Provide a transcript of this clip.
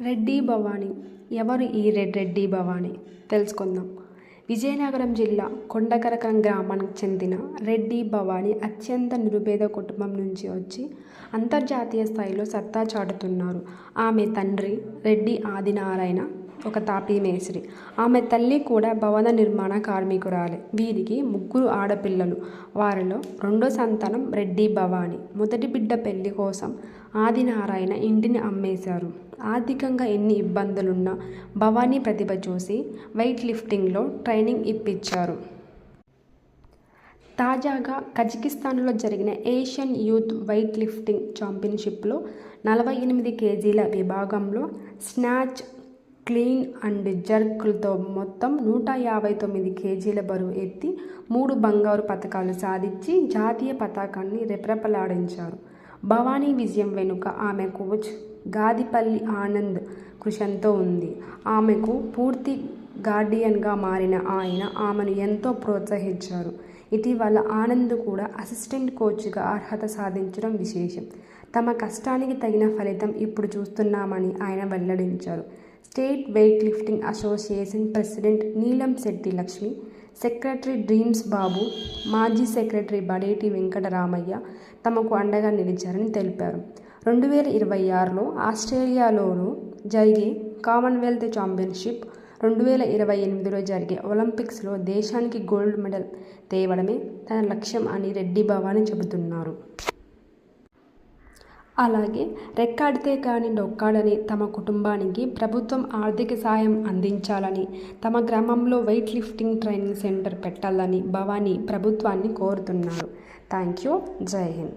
రెడ్డి భవానీ. ఎవరు ఈ రెడ్డి భవానీ? తెలుసుకుందాం. విజయనగరం జిల్లా కొండకరకం గ్రామానికి చెందిన రెడ్డి భవానీ అత్యంత నిరుపేద కుటుంబం నుంచి వచ్చి అంతర్జాతీయ స్థాయిలో సత్తా చాటుతున్నారు. ఆమె తండ్రి రెడ్డి ఆదినారాయణ ఒక తాపీ మేస్త్రి. ఆమె తల్లి కూడా భవన నిర్మాణ కార్మికురాలే. వీరికి 3 ఆడపిల్లలు. వారిలో రెండో సంతానం రెడ్డి భవానీ. మొదటి బిడ్డ పెళ్లి కోసం ఆదినారాయణ ఇంటిని అమ్మేశారు. ఆర్థికంగా ఎన్ని ఇబ్బందులున్నా భవానీ ప్రతిభ చూసి వెయిట్ లిఫ్టింగ్లో ట్రైనింగ్ ఇప్పించారు. తాజాగా కజకిస్తాన్లో జరిగిన ఏషియన్ యూత్ వెయిట్ లిఫ్టింగ్ ఛాంపియన్షిప్లో 48 కేజీల విభాగంలో స్నాచ్, క్లీన్ అండ్ జర్క్లతో మొత్తం 159 కేజీల బరువు ఎత్తి 3 బంగారు పతకాలు సాధించి జాతీయ పతాకాన్ని రెపరెపలాడించారు. భవానీ విజయం వెనుక ఆమె కోచ్ గాదిపల్లి ఆనంద్ కృషితో ఉంది. ఆమెకు పూర్తి గార్డియన్గా మారిన ఆయన ఆమెను ఎంతో ప్రోత్సహించారు. ఇటీవల ఆనంద్ కూడా అసిస్టెంట్ కోచ్గా అర్హత సాధించడం విశేషం. తమ కష్టానికి తగిన ఫలితం ఇప్పుడు చూస్తున్నామని ఆయన వెల్లడించారు. State weight lifting association president నీలం శెట్టి లక్ష్మి, సెక్రటరీ డ్రీమ్స్ బాబు, మాజీ సెక్రటరీ బడేటి వెంకటరామయ్య తమకు అండగా నిలిచారని తెలిపారు. 2026లో ఆస్ట్రేలియాలోనూ జరిగే కామన్వెల్త్ ఛాంపియన్షిప్, 2028లో జరిగే ఒలింపిక్స్లో దేశానికి గోల్డ్ మెడల్ తేవడమే తన లక్ష్యం అని రెడ్డి భవానీ చెబుతున్నారు. అలాగే రెక్కాడితే కానీ డొక్కాడని తమ కుటుంబానికి ప్రభుత్వం ఆర్థిక సాయం అందించాలని, తమ గ్రామంలో వెయిట్ లిఫ్టింగ్ ట్రైనింగ్ సెంటర్ పెట్టాలని భవానీ ప్రభుత్వాన్ని కోరుతున్నారు. Thank you. జై హింద్.